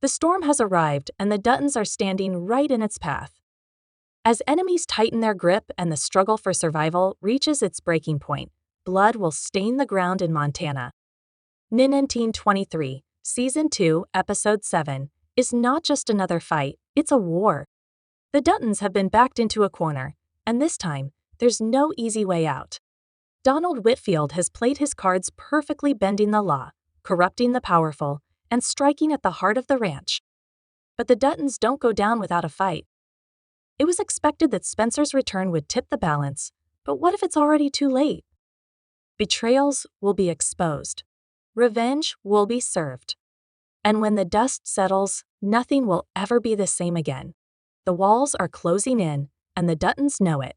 The storm has arrived and the Duttons are standing right in its path. As enemies tighten their grip and the struggle for survival reaches its breaking point, blood will stain the ground in Montana. Nin 23, Season 2, Episode 7, is not just another fight, it's a war. The Duttons have been backed into a corner, and this time, there's no easy way out. Donald Whitfield has played his cards perfectly, bending the law, corrupting the powerful, and striking at the heart of the ranch. But the Duttons don't go down without a fight. It was expected that Spencer's return would tip the balance, but what if it's already too late? Betrayals will be exposed. Revenge will be served. And when the dust settles, nothing will ever be the same again. The walls are closing in, and the Duttons know it.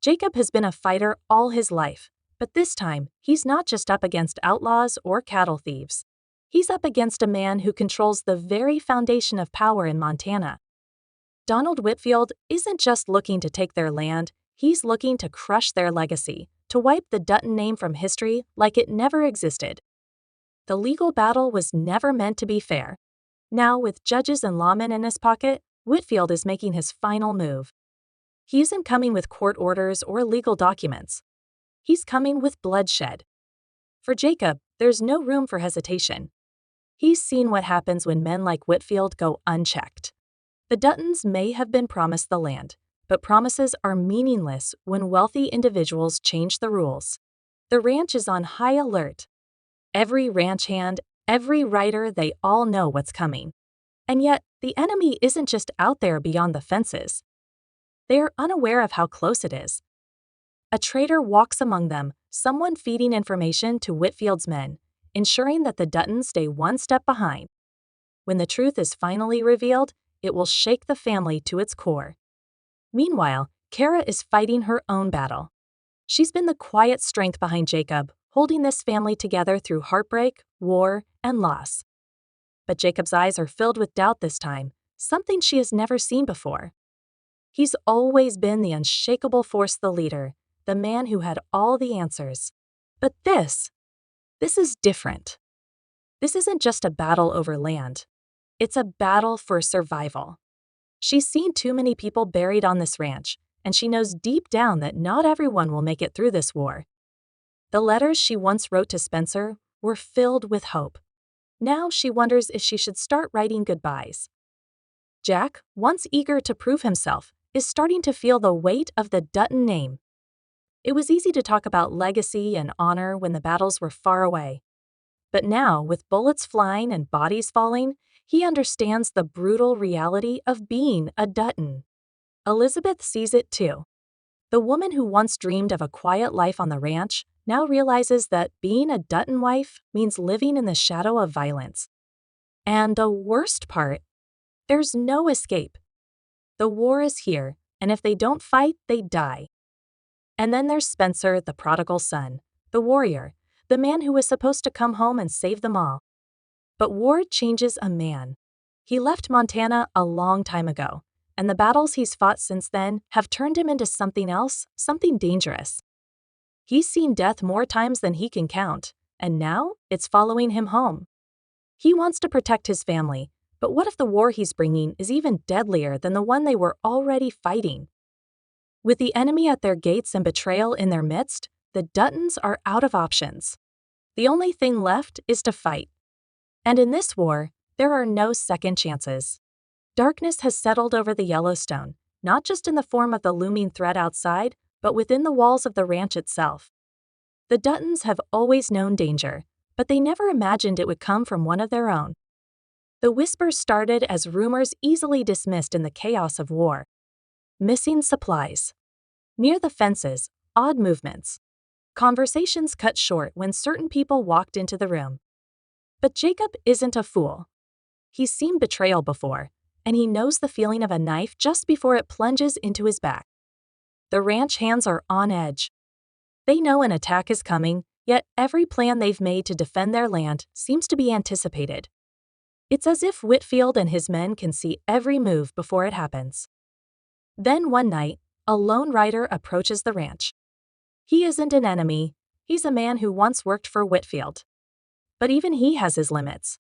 Jacob has been a fighter all his life, but this time, he's not just up against outlaws or cattle thieves. He's up against a man who controls the very foundation of power in Montana. Donald Whitfield isn't just looking to take their land, he's looking to crush their legacy, to wipe the Dutton name from history like it never existed. The legal battle was never meant to be fair. Now, with judges and lawmen in his pocket, Whitfield is making his final move. He isn't coming with court orders or legal documents. He's coming with bloodshed. For Jacob, there's no room for hesitation. He's seen what happens when men like Whitfield go unchecked. The Duttons may have been promised the land, but promises are meaningless when wealthy individuals change the rules. The ranch is on high alert. Every ranch hand, every rider, they all know what's coming. And yet, the enemy isn't just out there beyond the fences. They are unaware of how close it is. A traitor walks among them, someone feeding information to Whitfield's men, ensuring that the Duttons stay one step behind. When the truth is finally revealed, it will shake the family to its core. Meanwhile, Kara is fighting her own battle. She's been the quiet strength behind Jacob, holding this family together through heartbreak, war, and loss. But Jacob's eyes are filled with doubt this time, something she has never seen before. He's always been the unshakable force, the leader, the man who had all the answers. But this is different. This isn't just a battle over land. It's a battle for survival. She's seen too many people buried on this ranch, and she knows deep down that not everyone will make it through this war. The letters she once wrote to Spencer were filled with hope. Now she wonders if she should start writing goodbyes. Jack, once eager to prove himself, is starting to feel the weight of the Dutton name. It was easy to talk about legacy and honor when the battles were far away. But now, with bullets flying and bodies falling, he understands the brutal reality of being a Dutton. Elizabeth sees it too. The woman who once dreamed of a quiet life on the ranch now realizes that being a Dutton wife means living in the shadow of violence. And the worst part, there's no escape. The war is here, and if they don't fight, they die. And then there's Spencer, the prodigal son, the warrior, the man who was supposed to come home and save them all. But war changes a man. He left Montana a long time ago, and the battles he's fought since then have turned him into something else, something dangerous. He's seen death more times than he can count, and now it's following him home. He wants to protect his family, but what if the war he's bringing is even deadlier than the one they were already fighting? With the enemy at their gates and betrayal in their midst, the Duttons are out of options. The only thing left is to fight. And in this war, there are no second chances. Darkness has settled over the Yellowstone, not just in the form of the looming threat outside, but within the walls of the ranch itself. The Duttons have always known danger, but they never imagined it would come from one of their own. The whispers started as rumors easily dismissed in the chaos of war. Missing supplies. Near the fences, odd movements. Conversations cut short when certain people walked into the room. But Jacob isn't a fool. He's seen betrayal before, and he knows the feeling of a knife just before it plunges into his back. The ranch hands are on edge. They know an attack is coming, yet every plan they've made to defend their land seems to be anticipated. It's as if Whitfield and his men can see every move before it happens. Then one night, a lone rider approaches the ranch. He isn't an enemy, he's a man who once worked for Whitfield. But even he has his limits.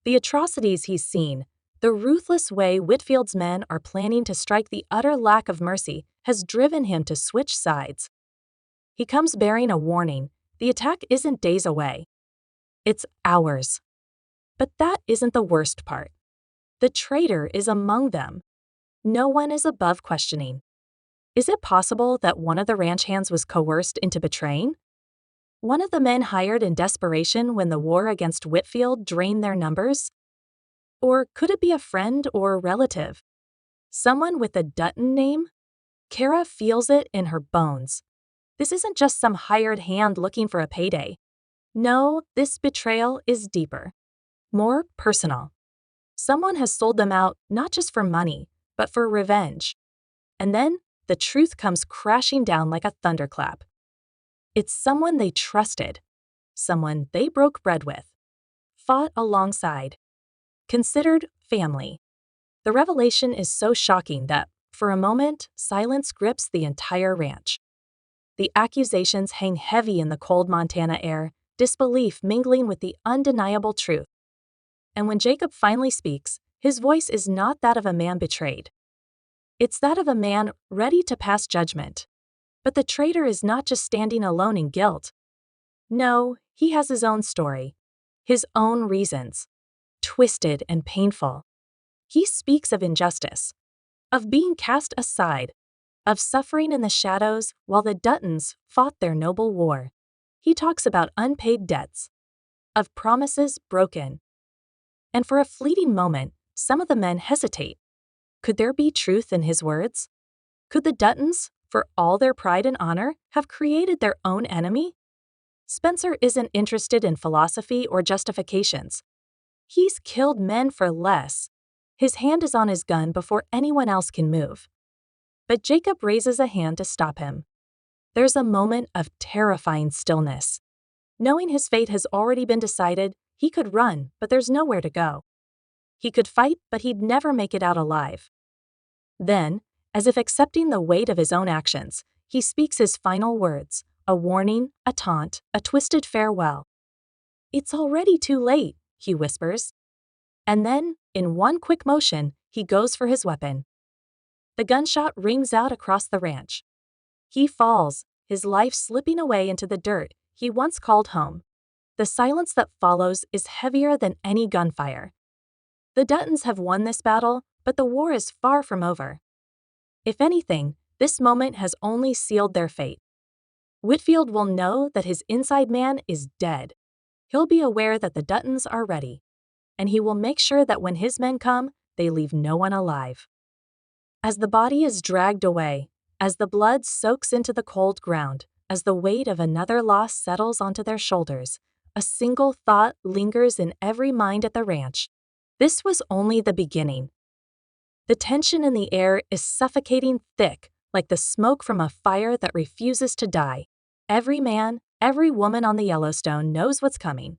The atrocities he's seen, The ruthless way Whitfield's men are planning to strike the utter lack of mercy has driven him to switch sides. He comes bearing a warning. The attack isn't days away. It's hours. But that isn't the worst part. The traitor is among them. No one is above questioning. Is it possible that one of the ranch hands was coerced into betraying? One of the men hired in desperation when the war against Whitfield drained their numbers? Or could it be a friend or relative? Someone with a Dutton name? Kara feels it in her bones. This isn't just some hired hand looking for a payday. No, this betrayal is deeper, more personal. Someone has sold them out not just for money, but for revenge. And then the truth comes crashing down like a thunderclap. It's someone they trusted, someone they broke bread with, fought alongside, considered family. The revelation is so shocking that, for a moment, silence grips the entire ranch. The accusations hang heavy in the cold Montana air, disbelief mingling with the undeniable truth. And when Jacob finally speaks, his voice is not that of a man betrayed. It's that of a man ready to pass judgment. But the traitor is not just standing alone in guilt. No, he has his own story, his own reasons, twisted and painful. He speaks of injustice, of being cast aside, of suffering in the shadows while the Duttons fought their noble war. He talks about unpaid debts, of promises broken. And for a fleeting moment, some of the men hesitate. Could there be truth in his words? Could the Duttons, for all their pride and honor, have created their own enemy? Spencer isn't interested in philosophy or justifications. He's killed men for less. His hand is on his gun before anyone else can move. But Jacob raises a hand to stop him. There's a moment of terrifying stillness. Knowing his fate has already been decided, he could run, but there's nowhere to go. He could fight, but he'd never make it out alive. Then, as if accepting the weight of his own actions, he speaks his final words, a warning, a taunt, a twisted farewell. "It's already too late," he whispers. And then, in one quick motion, he goes for his weapon. The gunshot rings out across the ranch. He falls, his life slipping away into the dirt he once called home. The silence that follows is heavier than any gunfire. The Duttons have won this battle, but the war is far from over. If anything, this moment has only sealed their fate. Whitfield will know that his inside man is dead. He'll be aware that the Duttons are ready, and he will make sure that when his men come, they leave no one alive. As the body is dragged away, as the blood soaks into the cold ground, as the weight of another loss settles onto their shoulders, a single thought lingers in every mind at the ranch. This was only the beginning. The tension in the air is suffocating thick, like the smoke from a fire that refuses to die. Every man, every woman on the Yellowstone knows what's coming.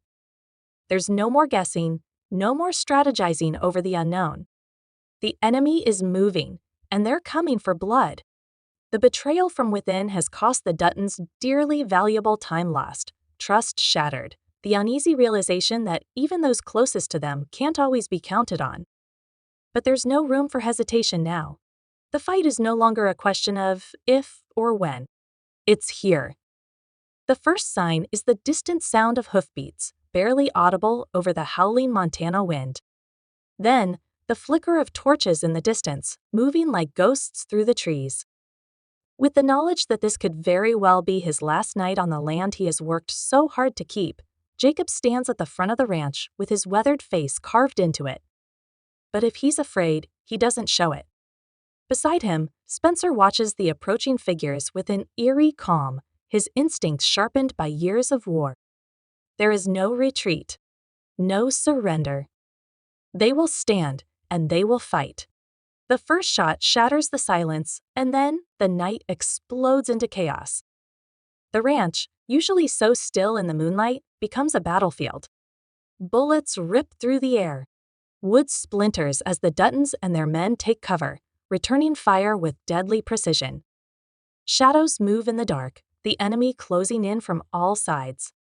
There's no more guessing, no more strategizing over the unknown. The enemy is moving, and they're coming for blood. The betrayal from within has cost the Duttons dearly valuable time lost, trust shattered, the uneasy realization that even those closest to them can't always be counted on. But there's no room for hesitation now. The fight is no longer a question of if or when. It's here. The first sign is the distant sound of hoofbeats, barely audible over the howling Montana wind. Then, the flicker of torches in the distance, moving like ghosts through the trees. With the knowledge that this could very well be his last night on the land he has worked so hard to keep, Jacob stands at the front of the ranch with his weathered face carved into it. But if he's afraid, he doesn't show it. Beside him, Spencer watches the approaching figures with an eerie calm, his instincts sharpened by years of war. There is no retreat, no surrender. They will stand, and they will fight. The first shot shatters the silence, and then the night explodes into chaos. The ranch, usually so still in the moonlight, becomes a battlefield. Bullets rip through the air. Wood splinters as the Duttons and their men take cover, returning fire with deadly precision. Shadows move in the dark, the enemy closing in from all sides.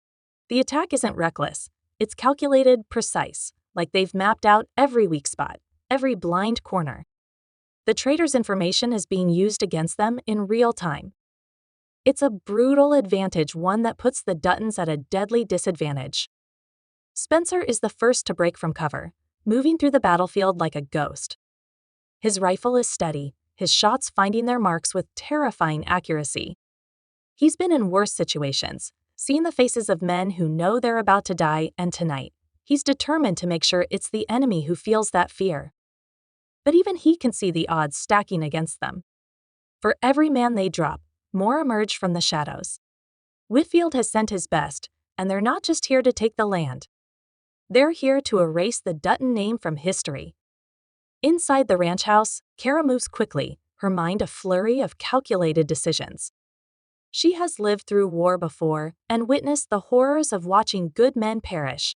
The attack isn't reckless. It's calculated, precise, like they've mapped out every weak spot, every blind corner. The traitor's information is being used against them in real time. It's a brutal advantage, one that puts the Duttons at a deadly disadvantage. Spencer is the first to break from cover, moving through the battlefield like a ghost. His rifle is steady, his shots finding their marks with terrifying accuracy. He's been in worse situations, seen the faces of men who know they're about to die, and tonight, he's determined to make sure it's the enemy who feels that fear. But even he can see the odds stacking against them. For every man they drop, more emerge from the shadows. Whitfield has sent his best, and they're not just here to take the land. They're here to erase the Dutton name from history. Inside the ranch house, Kara moves quickly, her mind a flurry of calculated decisions. She has lived through war before and witnessed the horrors of watching good men perish.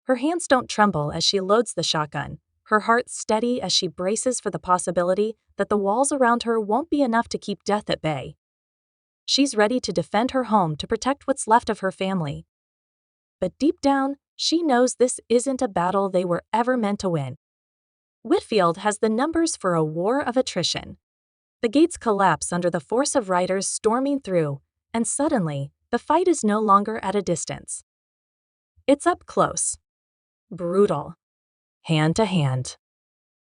Her hands don't tremble as she loads the shotgun, her heart steady as she braces for the possibility that the walls around her won't be enough to keep death at bay. She's ready to defend her home, to protect what's left of her family. But deep down, she knows this isn't a battle they were ever meant to win. Whitfield has the numbers for a war of attrition. The gates collapse under the force of riders storming through, and suddenly, the fight is no longer at a distance. It's up close. Brutal. Hand to hand.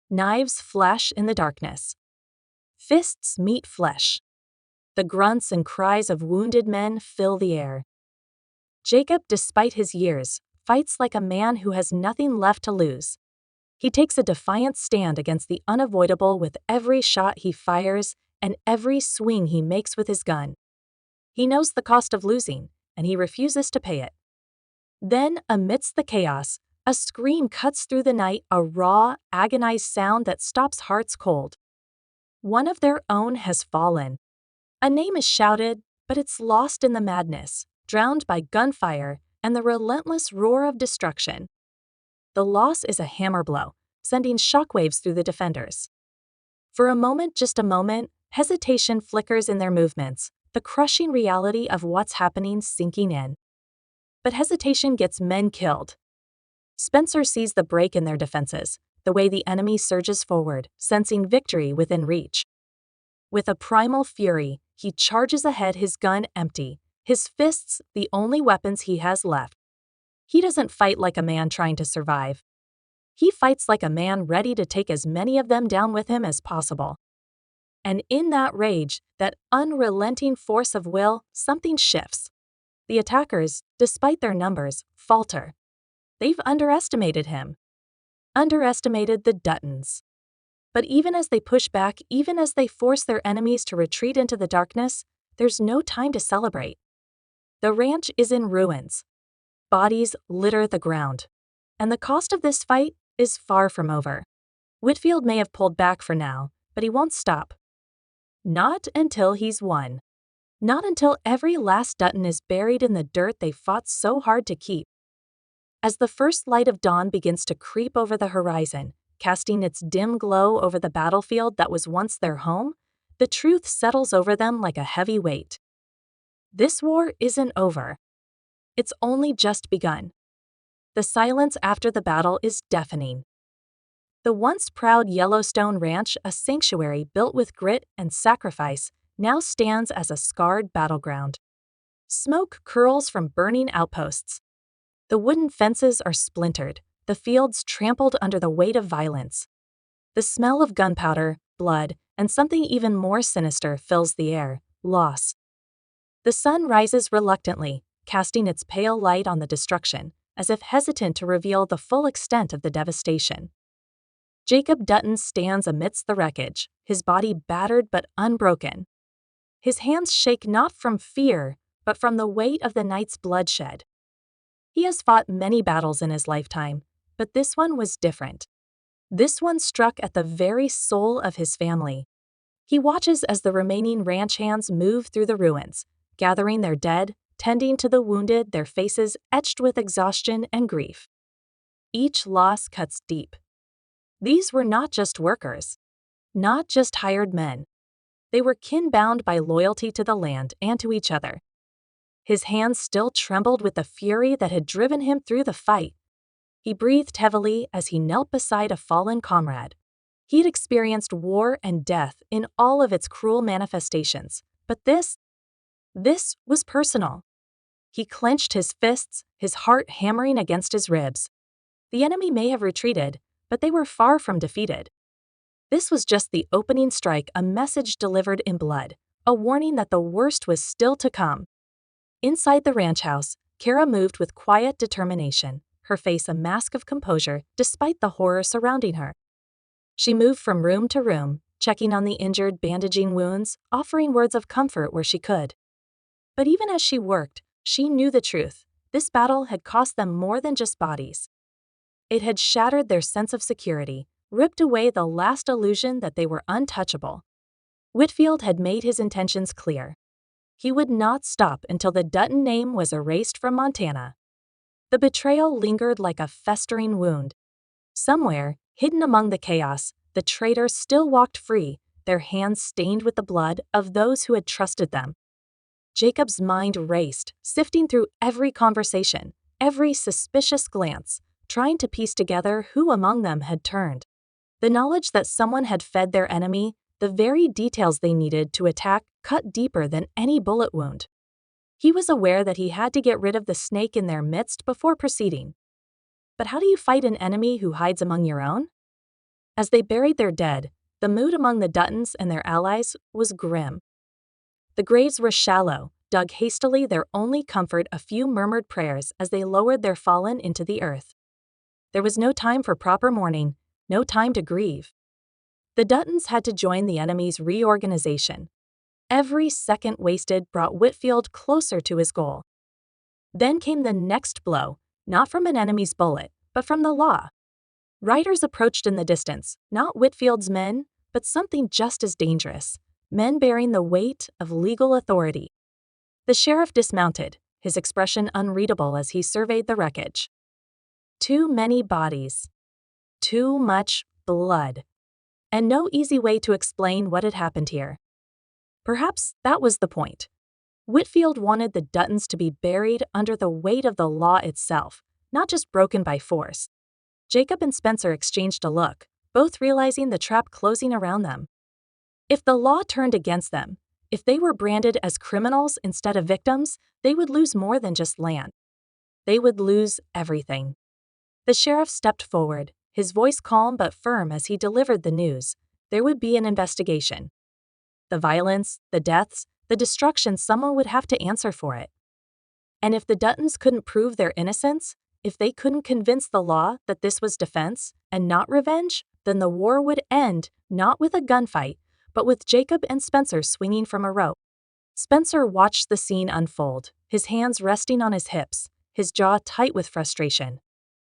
Knives flash in the darkness. Fists meet flesh. The grunts and cries of wounded men fill the air. Jacob, despite his years, fights like a man who has nothing left to lose. He takes a defiant stand against the unavoidable with every shot he fires and every swing he makes with his gun. He knows the cost of losing, and he refuses to pay it. Then, amidst the chaos, a scream cuts through the night, a raw, agonized sound that stops hearts cold. One of their own has fallen. A name is shouted, but it's lost in the madness, drowned by gunfire and the relentless roar of destruction. The loss is a hammer blow, sending shockwaves through the defenders. For a moment, just a moment, hesitation flickers in their movements, the crushing reality of what's happening sinking in. But hesitation gets men killed. Spencer sees the break in their defenses, the way the enemy surges forward, sensing victory within reach. With a primal fury, he charges ahead, his gun empty, his fists the only weapons he has left. He doesn't fight like a man trying to survive. He fights like a man ready to take as many of them down with him as possible. And in that rage, that unrelenting force of will, something shifts. The attackers, despite their numbers, falter. They've underestimated him. Underestimated the Duttons. But even as they push back, even as they force their enemies to retreat into the darkness, there's no time to celebrate. The ranch is in ruins. Bodies litter the ground. And the cost of this fight is far from over. Whitfield may have pulled back for now, but he won't stop. Not until he's won. Not until every last Dutton is buried in the dirt they fought so hard to keep. As the first light of dawn begins to creep over the horizon, casting its dim glow over the battlefield that was once their home, the truth settles over them like a heavy weight. This war isn't over. It's only just begun. The silence after the battle is deafening. The once proud Yellowstone Ranch, a sanctuary built with grit and sacrifice, now stands as a scarred battleground. Smoke curls from burning outposts. The wooden fences are splintered, the fields trampled under the weight of violence. The smell of gunpowder, blood, and something even more sinister fills the air: loss. The sun rises reluctantly, casting its pale light on the destruction, as if hesitant to reveal the full extent of the devastation. Jacob Dutton stands amidst the wreckage, his body battered but unbroken. His hands shake not from fear, but from the weight of the night's bloodshed. He has fought many battles in his lifetime, but this one was different. This one struck at the very soul of his family. He watches as the remaining ranch hands move through the ruins, gathering their dead, tending to the wounded, their faces etched with exhaustion and grief. Each loss cuts deep. These were not just workers, not just hired men. They were kin-bound by loyalty to the land and to each other. His hands still trembled with the fury that had driven him through the fight. He breathed heavily as he knelt beside a fallen comrade. He had experienced war and death in all of its cruel manifestations, but this was personal. He clenched his fists, his heart hammering against his ribs. The enemy may have retreated, but they were far from defeated. This was just the opening strike, a message delivered in blood, a warning that the worst was still to come. Inside the ranch house, Kara moved with quiet determination, her face a mask of composure despite the horror surrounding her. She moved from room to room, checking on the injured, bandaging wounds, offering words of comfort where she could. But even as she worked, she knew the truth. This battle had cost them more than just bodies. It had shattered their sense of security, ripped away the last illusion that they were untouchable. Whitfield had made his intentions clear. He would not stop until the Dutton name was erased from Montana. The betrayal lingered like a festering wound. Somewhere, hidden among the chaos, the traitors still walked free, their hands stained with the blood of those who had trusted them. Jacob's mind raced, sifting through every conversation, every suspicious glance, trying to piece together who among them had turned. The knowledge that someone had fed their enemy, the very details they needed to attack, cut deeper than any bullet wound. He was aware that he had to get rid of the snake in their midst before proceeding. But how do you fight an enemy who hides among your own? As they buried their dead, the mood among the Duttons and their allies was grim. The graves were shallow, dug hastily, their only comfort a few murmured prayers as they lowered their fallen into the earth. There was no time for proper mourning, no time to grieve. The Duttons had to join the enemy's reorganization. Every second wasted brought Whitfield closer to his goal. Then came the next blow, not from an enemy's bullet, but from the law. Riders approached in the distance, not Whitfield's men, but something just as dangerous, men bearing the weight of legal authority. The sheriff dismounted, his expression unreadable as he surveyed the wreckage. Too many bodies. Too much blood. And no easy way to explain what had happened here. Perhaps that was the point. Whitfield wanted the Duttons to be buried under the weight of the law itself, not just broken by force. Jacob and Spencer exchanged a look, both realizing the trap closing around them. If the law turned against them, if they were branded as criminals instead of victims, they would lose more than just land. They would lose everything. The sheriff stepped forward, his voice calm but firm as he delivered the news. There would be an investigation. The violence, the deaths, the destruction, someone would have to answer for it. And if the Duttons couldn't prove their innocence, if they couldn't convince the law that this was defense and not revenge, then the war would end not with a gunfight, but with Jacob and Spencer swinging from a rope. Spencer watched the scene unfold, his hands resting on his hips, his jaw tight with frustration.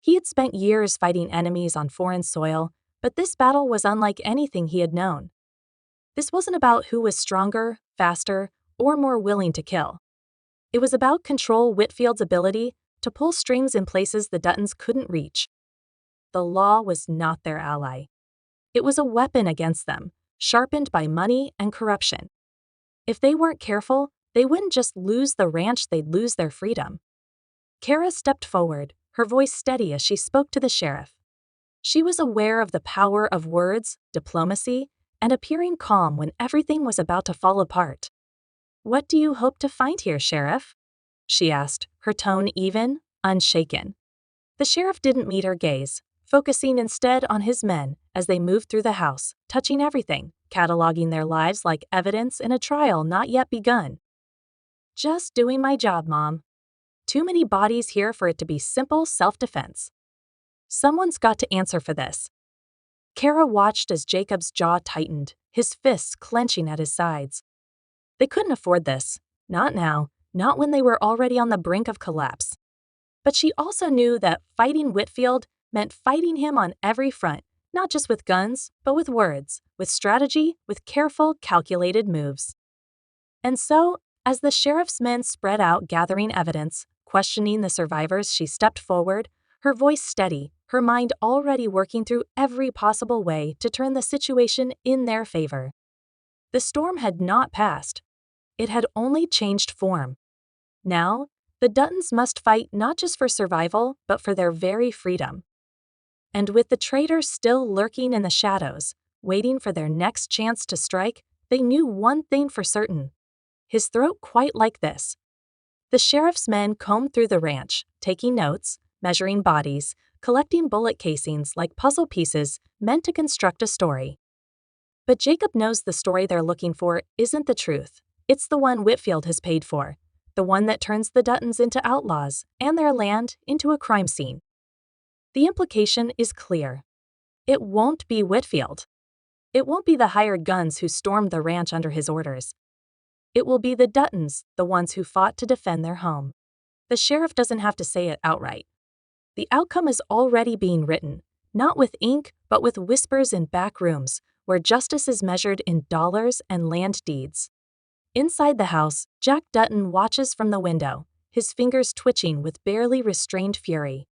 He had spent years fighting enemies on foreign soil, but this battle was unlike anything he had known. This wasn't about who was stronger, faster, or more willing to kill. It was about control. Whitfield's ability to pull strings in places the Duttons couldn't reach. The law was not their ally. It was a weapon against them, sharpened by money and corruption. If they weren't careful, they wouldn't just lose the ranch, they'd lose their freedom. Kara stepped forward, her voice steady as she spoke to the sheriff. She was aware of the power of words, diplomacy, and appearing calm when everything was about to fall apart. "What do you hope to find here, Sheriff?" she asked, her tone even, unshaken. The sheriff didn't meet her gaze, focusing instead on his men as they moved through the house, touching everything, cataloging their lives like evidence in a trial not yet begun. "Just doing my job, Mom. Too many bodies here for it to be simple self-defense. Someone's got to answer for this." Kara watched as Jacob's jaw tightened, his fists clenching at his sides. They couldn't afford this, not now, not when they were already on the brink of collapse. But she also knew that fighting Whitfield meant fighting him on every front, not just with guns, but with words, with strategy, with careful, calculated moves. And so, as the sheriff's men spread out gathering evidence, questioning the survivors, she stepped forward, her voice steady, her mind already working through every possible way to turn the situation in their favor. The storm had not passed. It had only changed form. Now, The Duttons must fight not just for survival, but for their very freedom. And with the traitor still lurking in the shadows, waiting for their next chance to strike, they knew one thing for certain. His throat quite like this. The sheriff's men combed through the ranch, taking notes, measuring bodies, collecting bullet casings like puzzle pieces meant to construct a story. But Jacob knows the story they're looking for isn't the truth. It's the one Whitfield has paid for, the one that turns the Duttons into outlaws and their land into a crime scene. The implication is clear. It won't be Whitfield. It won't be the hired guns who stormed the ranch under his orders. It will be the Duttons, the ones who fought to defend their home. The sheriff doesn't have to say it outright. The outcome is already being written, not with ink, but with whispers in back rooms, where justice is measured in dollars and land deeds. Inside the house, Jack Dutton watches from the window, his fingers twitching with barely restrained fury.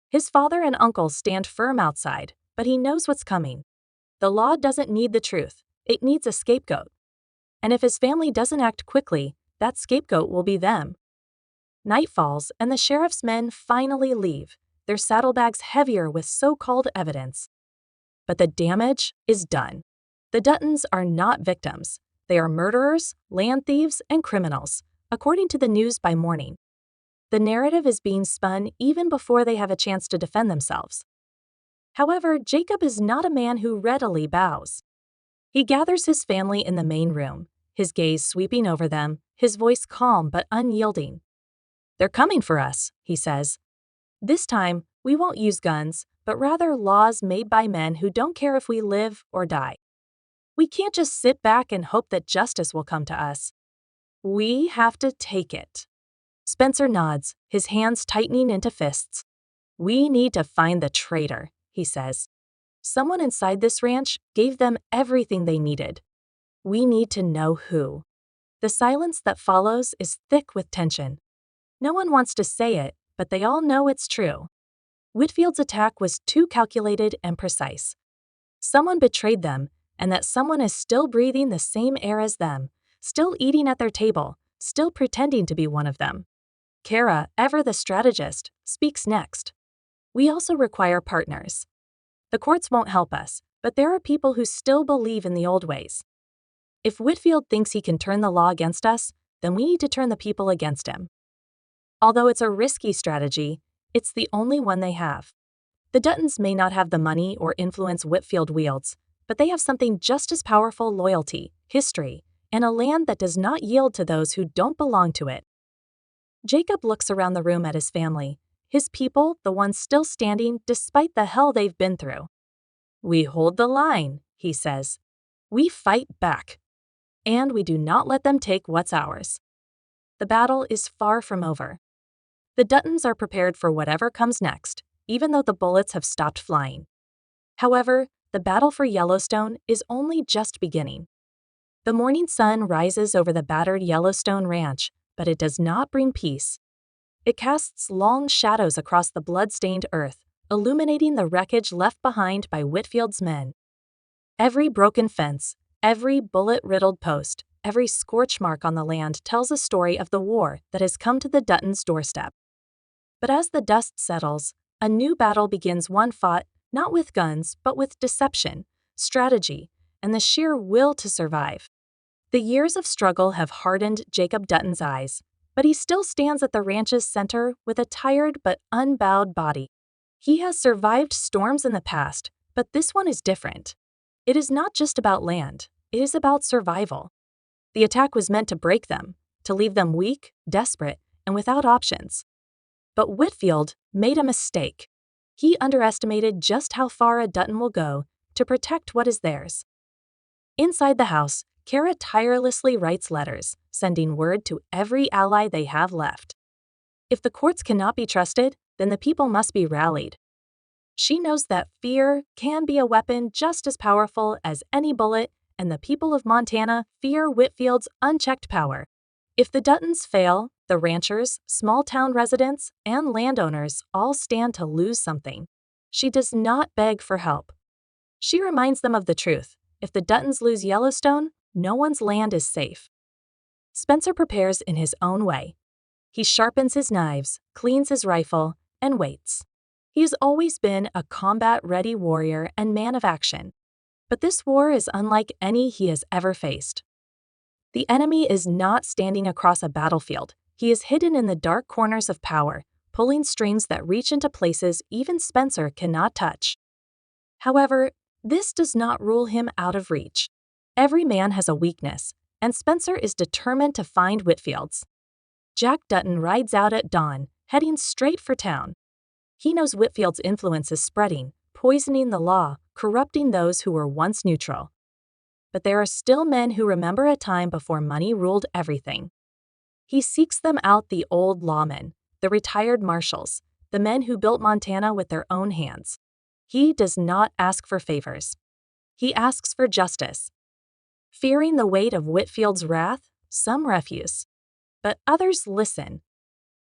His father and uncle stand firm outside, but he knows what's coming. The law doesn't need the truth, it needs a scapegoat. And if his family doesn't act quickly, that scapegoat will be them. Night falls, and the sheriff's men finally leave, their saddlebags heavier with so-called evidence. But the damage is done. The Duttons are not victims. They are murderers, land thieves, and criminals, according to the news by morning. The narrative is being spun even before they have a chance to defend themselves. However, Jacob is not a man who readily bows. He gathers his family in the main room, his gaze sweeping over them, his voice calm but unyielding. "They're coming for us," he says. "This time, we won't use guns, but rather laws made by men who don't care if we live or die. We can't just sit back and hope that justice will come to us. We have to take it." Spencer nods, his hands tightening into fists. "We need to find the traitor," he says. "Someone inside this ranch gave them everything they needed. We need to know who." The silence that follows is thick with tension. No one wants to say it, but they all know it's true. Whitfield's attack was too calculated and precise. Someone betrayed them, and that someone is still breathing the same air as them, still eating at their table, still pretending to be one of them. Kara, ever the strategist, speaks next. "We also require partners. The courts won't help us, but there are people who still believe in the old ways. If Whitfield thinks he can turn the law against us, then we need to turn the people against him." Although it's a risky strategy, it's the only one they have. The Duttons may not have the money or influence Whitfield wields, but they have something just as powerful: loyalty, history, and a land that does not yield to those who don't belong to it. Jacob looks around the room at his family, his people, the ones still standing despite the hell they've been through. "We hold the line," he says. "We fight back. And we do not let them take what's ours." The battle is far from over. The Duttons are prepared for whatever comes next, even though the bullets have stopped flying. However, the battle for Yellowstone is only just beginning. The morning sun rises over the battered Yellowstone ranch, but it does not bring peace. It casts long shadows across the blood-stained earth, illuminating the wreckage left behind by Whitfield's men. Every broken fence, every bullet-riddled post, every scorch mark on the land tells a story of the war that has come to the Duttons' doorstep. But as the dust settles, a new battle begins, one fought not with guns, but with deception, strategy, and the sheer will to survive. The years of struggle have hardened Jacob Dutton's eyes, but he still stands at the ranch's center with a tired but unbowed body. He has survived storms in the past, but this one is different. It is not just about land, it is about survival. The attack was meant to break them, to leave them weak, desperate, and without options. But Whitfield made a mistake. He underestimated just how far a Dutton will go to protect what is theirs. Inside the house, Kara tirelessly writes letters, sending word to every ally they have left. If the courts cannot be trusted, then the people must be rallied. She knows that fear can be a weapon just as powerful as any bullet, and the people of Montana fear Whitfield's unchecked power. If the Duttons fail, the ranchers, small-town residents, and landowners all stand to lose something. She does not beg for help. She reminds them of the truth. If the Duttons lose Yellowstone, no one's land is safe. Spencer prepares in his own way. He sharpens his knives, cleans his rifle, and waits. He has always been a combat-ready warrior and man of action. But this war is unlike any he has ever faced. The enemy is not standing across a battlefield. He is hidden in the dark corners of power, pulling strings that reach into places even Spencer cannot touch. However, this does not rule him out of reach. Every man has a weakness, and Spencer is determined to find Whitfield's. Jack Dutton rides out at dawn, heading straight for town. He knows Whitfield's influence is spreading, poisoning the law, corrupting those who were once neutral. But there are still men who remember a time before money ruled everything. He seeks them out, the old lawmen, the retired marshals, the men who built Montana with their own hands. He does not ask for favors. He asks for justice. Fearing the weight of Whitfield's wrath, some refuse. But others listen,